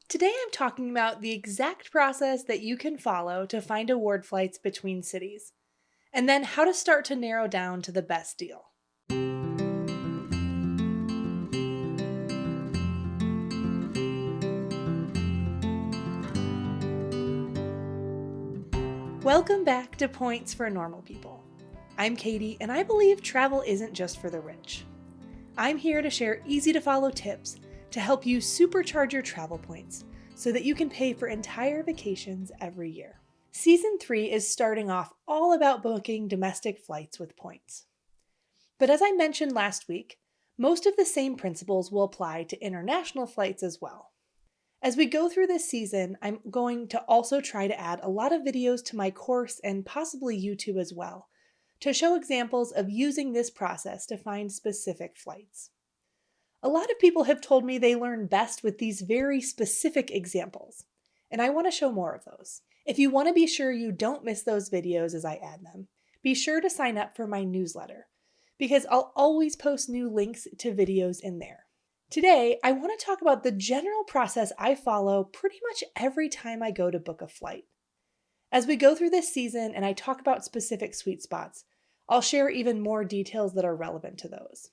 Today I'm talking about the exact process that you can follow to find award flights between cities, and then how to start to narrow down to the best deal. Welcome back to Points for Normal People. I'm Katie, and I believe travel isn't just for the rich. I'm here to share easy to follow tips to help you supercharge your travel points so that you can pay for entire vacations every year. Season 3 is starting off all about booking domestic flights with points. But as I mentioned last week, most of the same principles will apply to international flights as well. As we go through this season, I'm going to also try to add a lot of videos to my course and possibly YouTube as well, to show examples of using this process to find specific flights. A lot of people have told me they learn best with these very specific examples, and I want to show more of those. If you want to be sure you don't miss those videos as I add them, be sure to sign up for my newsletter, because I'll always post new links to videos in there. Today, I want to talk about the general process I follow pretty much every time I go to book a flight. As we go through this season and I talk about specific sweet spots, I'll share even more details that are relevant to those.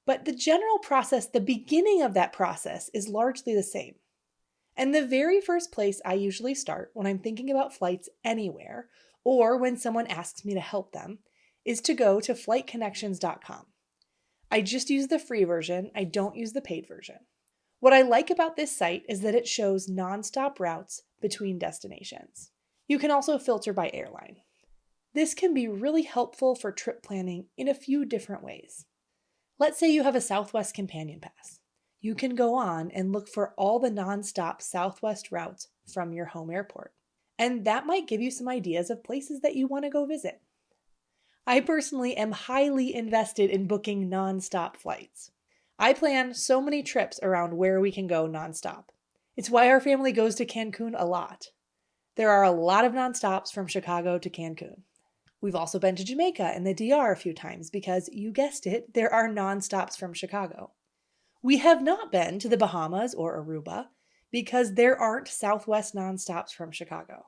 But the general process, the beginning of that process, is largely the same. And the very first place I usually start when I'm thinking about flights anywhere, or when someone asks me to help them, is to go to flightconnections.com. I just use the free version, I don't use the paid version. What I like about this site is that it shows nonstop routes between destinations. You can also filter by airline. This can be really helpful for trip planning in a few different ways. Let's say you have a Southwest Companion Pass. You can go on and look for all the nonstop Southwest routes from your home airport. And that might give you some ideas of places that you want to go visit. I personally am highly invested in booking nonstop flights. I plan so many trips around where we can go nonstop. It's why our family goes to Cancun a lot. There are a lot of nonstops from Chicago to Cancun. We've also been to Jamaica and the DR a few times because, you guessed it, there are nonstops from Chicago. We have not been to the Bahamas or Aruba because there aren't Southwest nonstops from Chicago.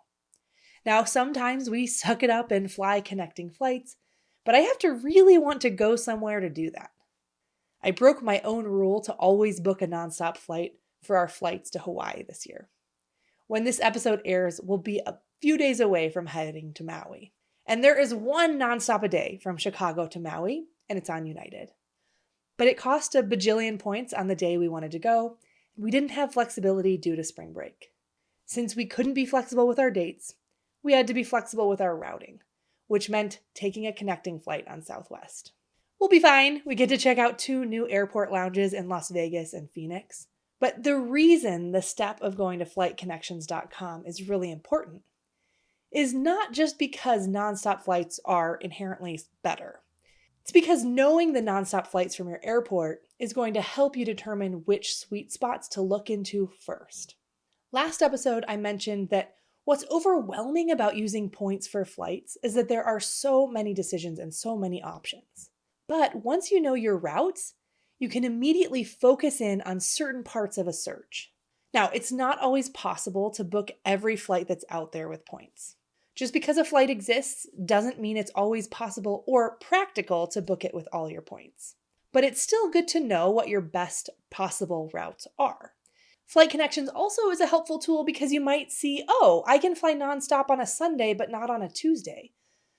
Now, sometimes we suck it up and fly connecting flights, but I have to really want to go somewhere to do that. I broke my own rule to always book a nonstop flight for our flights to Hawaii this year. When this episode airs, we'll be a few days away from heading to Maui. And there is one nonstop a day from Chicago to Maui, and it's on United. But it cost a bajillion points on the day we wanted to go, and we didn't have flexibility due to spring break. Since we couldn't be flexible with our dates, we had to be flexible with our routing, which meant taking a connecting flight on Southwest. We'll be fine. We get to check out 2 new airport lounges in Las Vegas and Phoenix. But the reason the step of going to flightconnections.com is really important is not just because nonstop flights are inherently better. It's because knowing the nonstop flights from your airport is going to help you determine which sweet spots to look into first. Last episode, I mentioned that what's overwhelming about using points for flights is that there are so many decisions and so many options. But once you know your routes, you can immediately focus in on certain parts of a search. Now, it's not always possible to book every flight that's out there with points. Just because a flight exists doesn't mean it's always possible or practical to book it with all your points. But it's still good to know what your best possible routes are. Flight Connections also is a helpful tool because you might see, oh, I can fly nonstop on a Sunday but not on a Tuesday.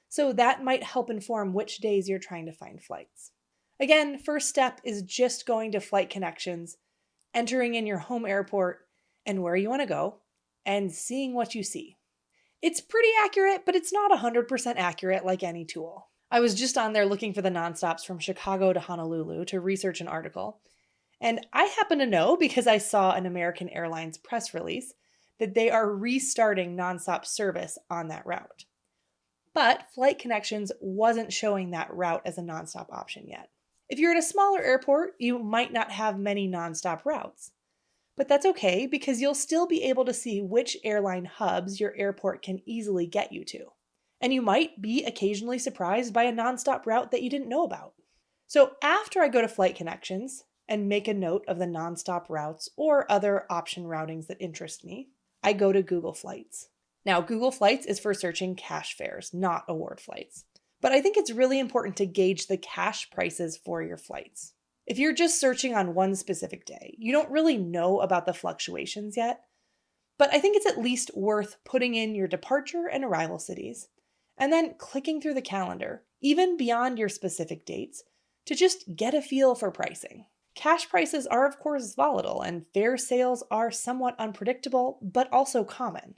So that might help inform which days you're trying to find flights. Again, first step is just going to Flight Connections, entering in your home airport and where you want to go, and seeing what you see. It's pretty accurate, but it's not 100% accurate like any tool. I was just on there looking for the nonstops from Chicago to Honolulu to research an article, and I happen to know, because I saw an American Airlines press release, that they are restarting nonstop service on that route. But Flight Connections wasn't showing that route as a nonstop option yet. If you're at a smaller airport, you might not have many nonstop routes. But that's okay because you'll still be able to see which airline hubs your airport can easily get you to. And you might be occasionally surprised by a nonstop route that you didn't know about. So after I go to Flight Connections, and make a note of the nonstop routes or other option routings that interest me, I go to Google Flights. Now, Google Flights is for searching cash fares, not award flights. But I think it's really important to gauge the cash prices for your flights. If you're just searching on one specific day, you don't really know about the fluctuations yet, but I think it's at least worth putting in your departure and arrival cities, and then clicking through the calendar, even beyond your specific dates, to just get a feel for pricing. Cash prices are, of course, volatile, and fare sales are somewhat unpredictable, but also common.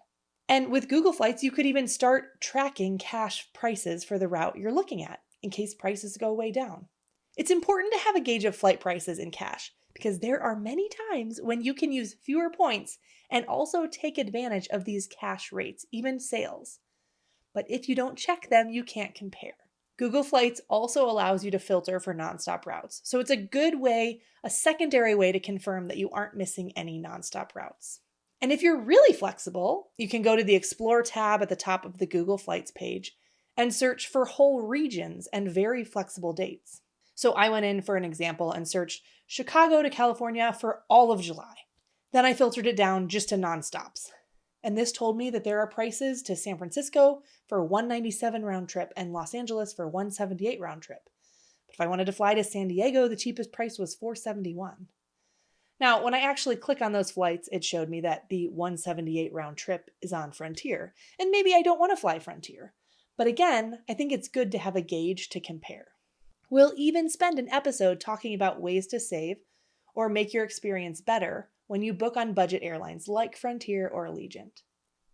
And with Google Flights, you could even start tracking cash prices for the route you're looking at, in case prices go way down. It's important to have a gauge of flight prices in cash, because there are many times when you can use fewer points and also take advantage of these cash rates, even sales. But if you don't check them, you can't compare. Google Flights also allows you to filter for nonstop routes, so it's a good way, a secondary way to confirm that you aren't missing any nonstop routes. And if you're really flexible, you can go to the Explore tab at the top of the Google Flights page and search for whole regions and very flexible dates. So I went in for an example and searched Chicago to California for all of July. Then I filtered it down just to nonstops. And this told me that there are prices to San Francisco for $197 round trip and Los Angeles for $178 round trip. But if I wanted to fly to San Diego, the cheapest price was $471. Now, when I actually click on those flights, it showed me that the $178 round trip is on Frontier, and maybe I don't want to fly Frontier. But again, I think it's good to have a gauge to compare. We'll even spend an episode talking about ways to save or make your experience better when you book on budget airlines like Frontier or Allegiant.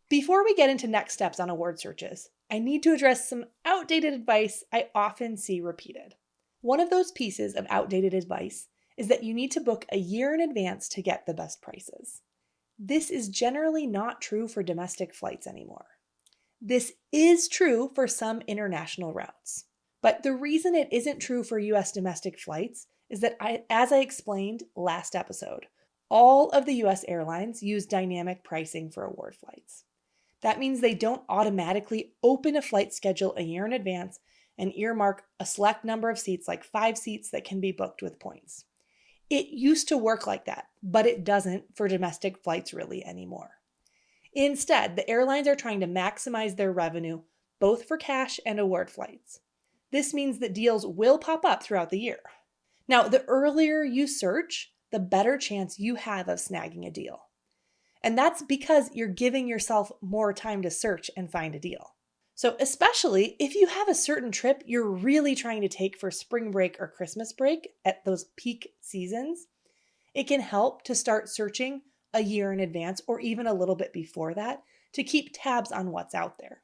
Before we get into next steps on award searches, I need to address some outdated advice I often see repeated. One of those pieces of outdated advice is that you need to book a year in advance to get the best prices. This is generally not true for domestic flights anymore. This is true for some international routes. But the reason it isn't true for US domestic flights is that, as I explained last episode, all of the US airlines use dynamic pricing for award flights. That means they don't automatically open a flight schedule a year in advance and earmark a select number of seats, like 5 seats, that can be booked with points. It used to work like that, but it doesn't for domestic flights really anymore. Instead, the airlines are trying to maximize their revenue both for cash and award flights. This means that deals will pop up throughout the year. Now, the earlier you search, the better chance you have of snagging a deal. And that's because you're giving yourself more time to search and find a deal. So especially if you have a certain trip you're really trying to take for spring break or Christmas break at those peak seasons, it can help to start searching a year in advance or even a little bit before that to keep tabs on what's out there.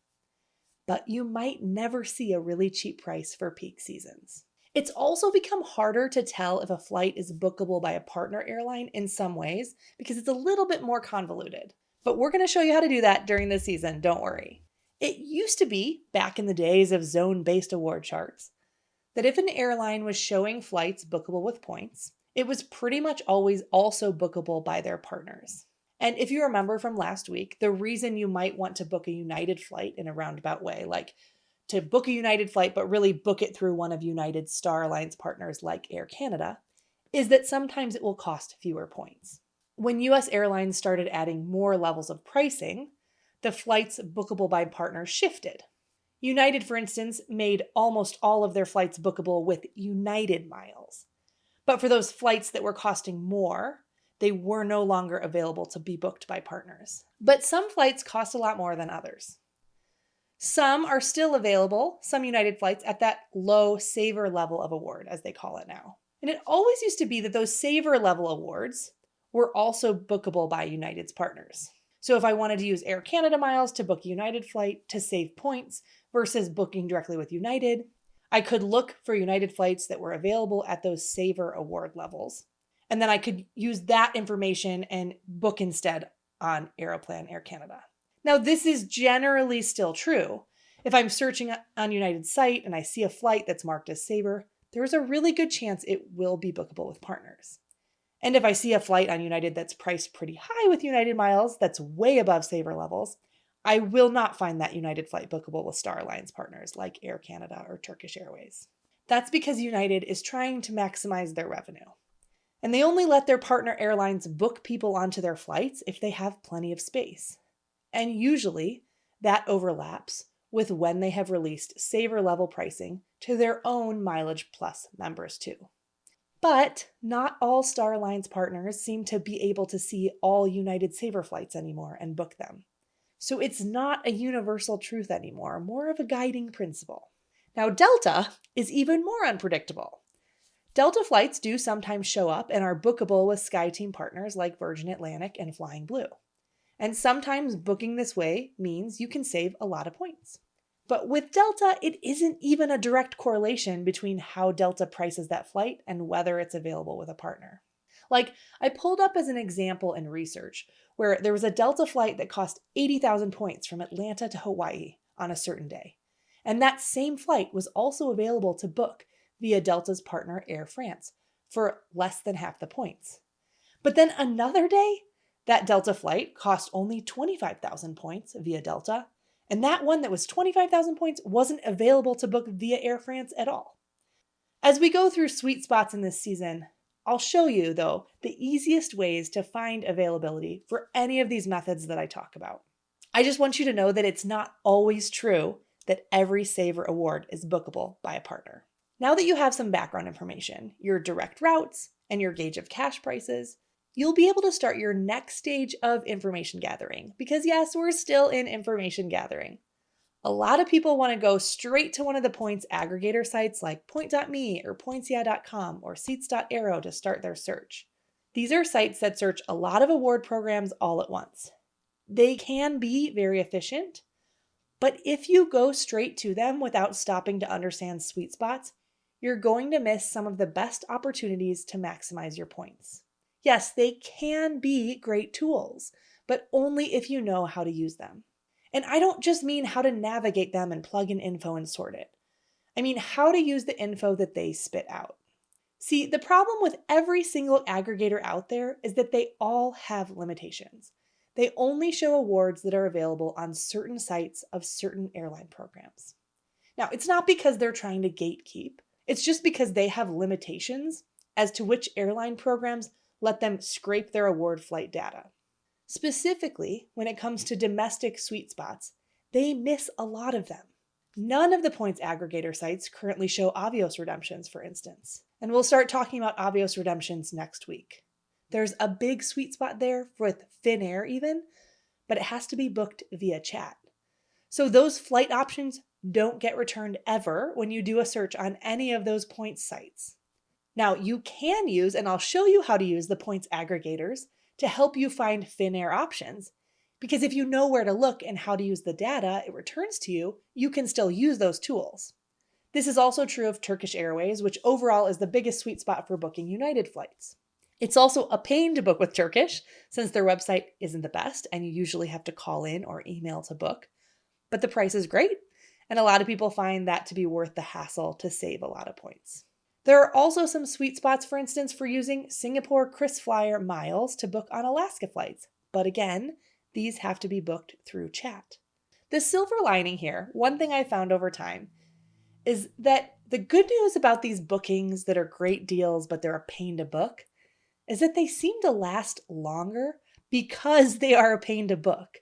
But you might never see a really cheap price for peak seasons. It's also become harder to tell if a flight is bookable by a partner airline in some ways because it's a little bit more convoluted. But we're going to show you how to do that during this season, don't worry. It used to be, back in the days of zone-based award charts, that if an airline was showing flights bookable with points, it was pretty much always also bookable by their partners. And if you remember from last week, the reason you might want to book a United flight in a roundabout way, like to book a United flight but really book it through one of United's Star Alliance partners like Air Canada, is that sometimes it will cost fewer points. When US airlines started adding more levels of pricing, the flights bookable by partners shifted. United, for instance, made almost all of their flights bookable with United miles. But for those flights that were costing more, they were no longer available to be booked by partners. But some flights cost a lot more than others. Some are still available, some United flights, at that low saver level of award, as they call it now. And it always used to be that those saver level awards were also bookable by United's partners. So if I wanted to use Air Canada miles to book a United flight to save points versus booking directly with United, I could look for United flights that were available at those saver award levels. And then I could use that information and book instead on Aeroplan Air Canada. Now, this is generally still true. If I'm searching on United's site and I see a flight that's marked as saver, there's a really good chance it will be bookable with partners. And if I see a flight on United that's priced pretty high with United miles, that's way above saver levels, I will not find that United flight bookable with Star Alliance partners like Air Canada or Turkish Airways. That's because United is trying to maximize their revenue. And they only let their partner airlines book people onto their flights if they have plenty of space. And usually that overlaps with when they have released saver level pricing to their own Mileage Plus members too. But not all Star Alliance partners seem to be able to see all United Saver flights anymore and book them. So it's not a universal truth anymore, more of a guiding principle. Now, Delta is even more unpredictable. Delta flights do sometimes show up and are bookable with SkyTeam partners like Virgin Atlantic and Flying Blue. And sometimes booking this way means you can save a lot of points. But with Delta, it isn't even a direct correlation between how Delta prices that flight and whether it's available with a partner. Like, I pulled up as an example in research where there was a Delta flight that cost 80,000 points from Atlanta to Hawaii on a certain day. And that same flight was also available to book via Delta's partner Air France for less than half the points. But then another day, that Delta flight cost only 25,000 points via Delta, and that one that was 25,000 points wasn't available to book via Air France at all. As we go through sweet spots in this season, I'll show you, though, the easiest ways to find availability for any of these methods that I talk about. I just want you to know that it's not always true that every Saver award is bookable by a partner. Now that you have some background information, your direct routes, and your gauge of cash prices, you'll be able to start your next stage of information gathering. Because yes, we're still in information gathering. A lot of people want to go straight to one of the points aggregator sites like point.me or pointsya.com or seats.aero to start their search. These are sites that search a lot of award programs all at once. They can be very efficient, but if you go straight to them without stopping to understand sweet spots, you're going to miss some of the best opportunities to maximize your points. Yes, they can be great tools, but only if you know how to use them. And I don't just mean how to navigate them and plug in info and sort it. I mean how to use the info that they spit out. See, the problem with every single aggregator out there is that they all have limitations. They only show awards that are available on certain sites of certain airline programs. Now, it's not because they're trying to gatekeep. It's just because they have limitations as to which airline programs let them scrape their award flight data. Specifically, when it comes to domestic sweet spots, they miss a lot of them. None of the points aggregator sites currently show Avios redemptions, for instance. And we'll start talking about Avios redemptions next week. There's a big sweet spot there with Finnair even, but it has to be booked via chat. So those flight options don't get returned ever when you do a search on any of those points sites. Now, you can use, and I'll show you how to use the points aggregators to help you find Finnair options. Because if you know where to look and how to use the data it returns to you, you can still use those tools. This is also true of Turkish Airways, which overall is the biggest sweet spot for booking United flights. It's also a pain to book with Turkish, since their website isn't the best and you usually have to call in or email to book. But the price is great, and a lot of people find that to be worth the hassle to save a lot of points. There are also some sweet spots, for instance, for using Singapore KrisFlyer miles to book on Alaska flights. But again, these have to be booked through chat. The silver lining here, one thing I found over time, is that the good news about these bookings that are great deals but they're a pain to book is that they seem to last longer because they are a pain to book.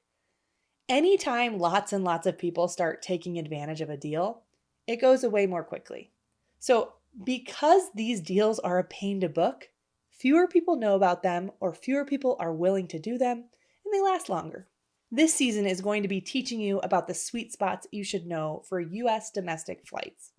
Anytime lots and lots of people start taking advantage of a deal, it goes away more quickly. So because these deals are a pain to book, fewer people know about them or fewer people are willing to do them, and they last longer. This season is going to be teaching you about the sweet spots you should know for US domestic flights.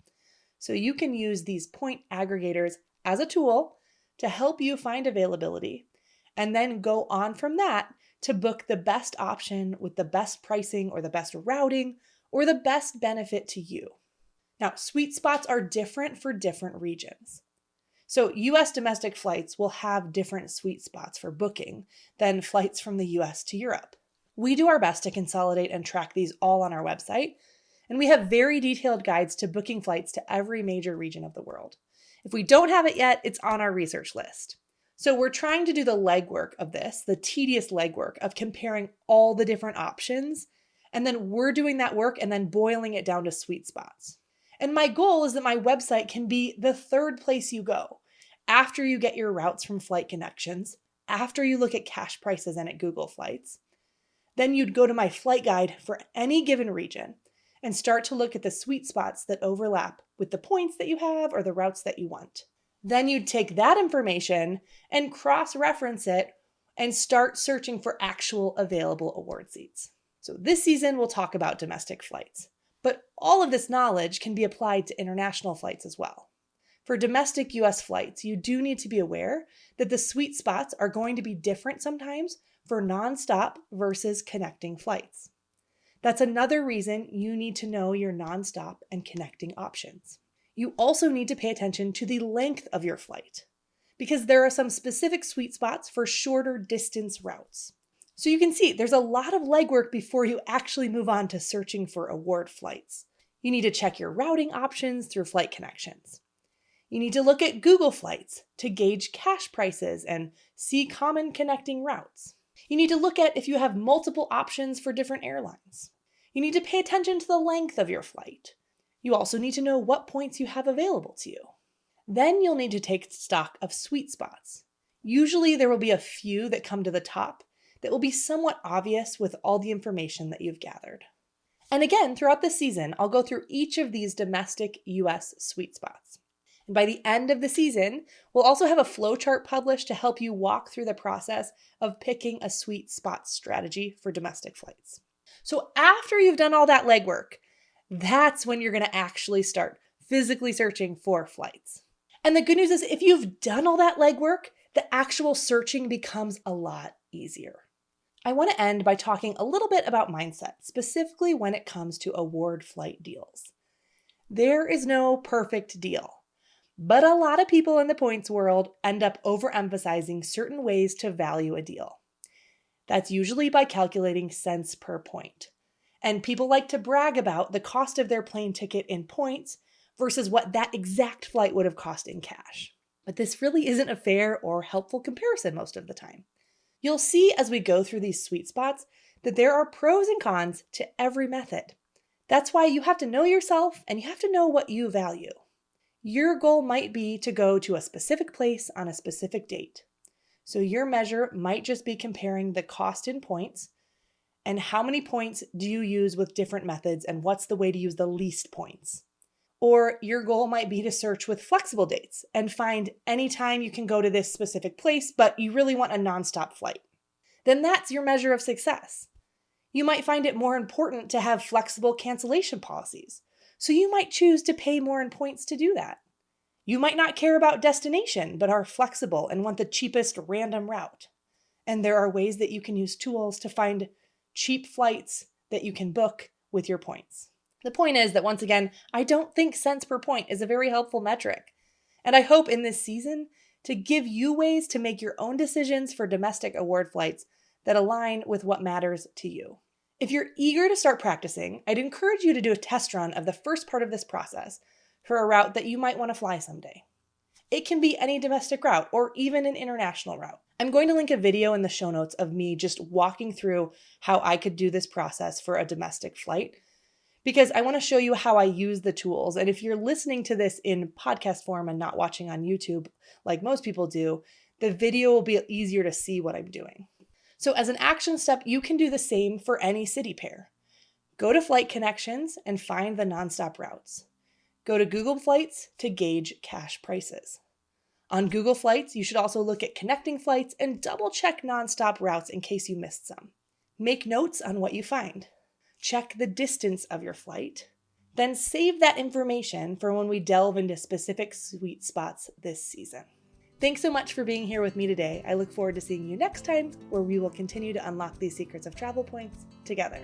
So you can use these point aggregators as a tool to help you find availability, and then go on from that to book the best option with the best pricing or the best routing or the best benefit to you. Now, sweet spots are different for different regions. So US domestic flights will have different sweet spots for booking than flights from the US to Europe. We do our best to consolidate and track these all on our website, and we have very detailed guides to booking flights to every major region of the world. If we don't have it yet, it's on our research list. So we're trying to do the legwork of this, the tedious legwork of comparing all the different options, and then we're doing that work and then boiling it down to sweet spots. And my goal is that my website can be the third place you go. after you get your routes from flight connections, after you look at cash prices and at Google Flights. Then you'd go to my flight guide for any given region and start to look at the sweet spots that overlap with the points that you have or the routes that you want. Then you'd take that information and cross-reference it and start searching for actual available award seats. So this season, we'll talk about domestic flights, but all of this knowledge can be applied to international flights as well. For domestic US flights, you do need to be aware that the sweet spots are going to be different sometimes for nonstop versus connecting flights. That's another reason you need to know your nonstop and connecting options. You also need to pay attention to the length of your flight, because there are some specific sweet spots for shorter distance routes. So you can see there's a lot of legwork before you actually move on to searching for award flights. You need to check your routing options through flight connections. You need to look at Google Flights to gauge cash prices and see common connecting routes. You need to look at if you have multiple options for different airlines. You need to pay attention to the length of your flight. You also need to know what points you have available to you. Then you'll need to take stock of sweet spots. Usually there will be a few that come to the top that will be somewhat obvious with all the information that you've gathered. And again, throughout the season, I'll go through each of these domestic US sweet spots. And by the end of the season, we'll also have a flowchart published to help you walk through the process of picking a sweet spot strategy for domestic flights. So after you've done all that legwork, that's when you're going to actually start physically searching for flights. And the good news is if you've done all that legwork, the actual searching becomes a lot easier. I want to end by talking a little bit about mindset, specifically when it comes to award flight deals. There is no perfect deal. But a lot of people in the points world end up overemphasizing certain ways to value a deal. That's usually by calculating cents per point. And people like to brag about the cost of their plane ticket in points versus what that exact flight would have cost in cash. But this really isn't a fair or helpful comparison most of the time. You'll see as we go through these sweet spots that there are pros and cons to every method. That's why you have to know yourself and you have to know what you value. Your goal might be to go to a specific place on a specific date. So your measure might just be comparing the cost in points and how many points do you use with different methods and what's the way to use the least points. Or your goal might be to search with flexible dates and find any time you can go to this specific place, but you really want a nonstop flight. Then that's your measure of success. You might find it more important to have flexible cancellation policies. So you might choose to pay more in points to do that. You might not care about destination, but are flexible and want the cheapest random route. And there are ways that you can use tools to find cheap flights that you can book with your points. The point is that once again, I don't think cents per point is a very helpful metric. And I hope in this season to give you ways to make your own decisions for domestic award flights that align with what matters to you. If you're eager to start practicing, I'd encourage you to do a test run of the first part of this process for a route that you might want to fly someday. It can be any domestic route or even an international route. I'm going to link a video in the show notes of me just walking through how I could do this process for a domestic flight because I want to show you how I use the tools. And if you're listening to this in podcast form and not watching on YouTube like most people do, the video will be easier to see what I'm doing. So as an action step, you can do the same for any city pair. Go to Flight Connections and find the nonstop routes. Go to Google Flights to gauge cash prices. On Google Flights, you should also look at connecting flights and double check nonstop routes in case you missed some. Make notes on what you find. Check the distance of your flight. Then save that information for when we delve into specific sweet spots this season. Thanks so much for being here with me today. I look forward to seeing you next time, where we will continue to unlock these secrets of travel points together.